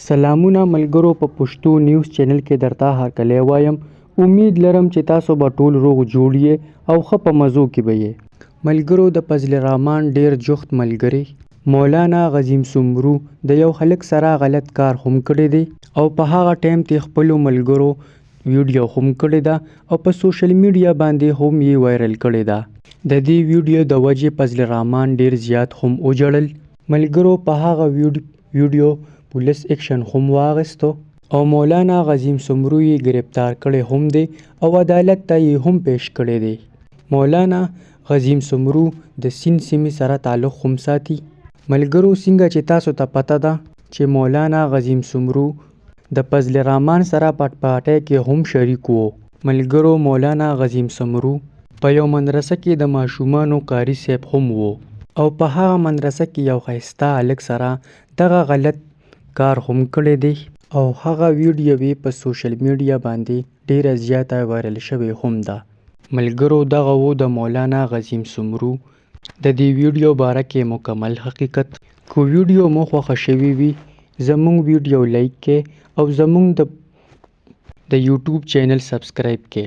سلامونه ملګرو، په پښتو نیوز چینل کې درته هرکلی وایم. امید لرم چې تاسو به ټول روغ جوړ یې او ښه په مزو کې به یې. ملګرو، د فضل الرحمن ډېر جوخت ملګری مولانا غزیم سمرو د یو هلک سره غلط کار هم کړی دی او په هغه ټایم کې خپلو ملګرو ویډیو هم کړې ده او په سوشل میډیا باندې هم یې وایرل کړې ده. د دې ویډیو د وجې فضل الرحمن ډېر زیات هم وجړل. ملګرو، په هغه ویډیو پولیس اکشن هم واخیستو او مولانا غزیم سمرو یې گرفتار کړی هم دی او عدالت ته یې هم پیش کړی دی. مولانا غزیم سمرو د سیند سیمې سره تعلق هم ساتي. ملګرو، څنګه چې تاسو ته پته ده چې مولانا غزیم سمرو د فضل الرحمن سره پټ کې هم شریک وو. ملګرو، مولانا غزیم سمرو په یو مدرسه کې د ماشومانو قاري صاحب هم وو او په هغه مدرسه کې یو ښایسته هلک سره دغه غلط کار هم کړی دی او هغه ویډیو یې په سوشل میډیا باندې ډیره زیاته وایرل شوې هم ده. ملګرو، دغه و د مولانا غزیم سمرو د دې ویډیو باره کې مکمل حقیقت. که ویډیو مو خوښه شوې وي زموږ ویډیو لایک کړئ او زموږ د یوټیوب چینل سبسکرایب کړئ.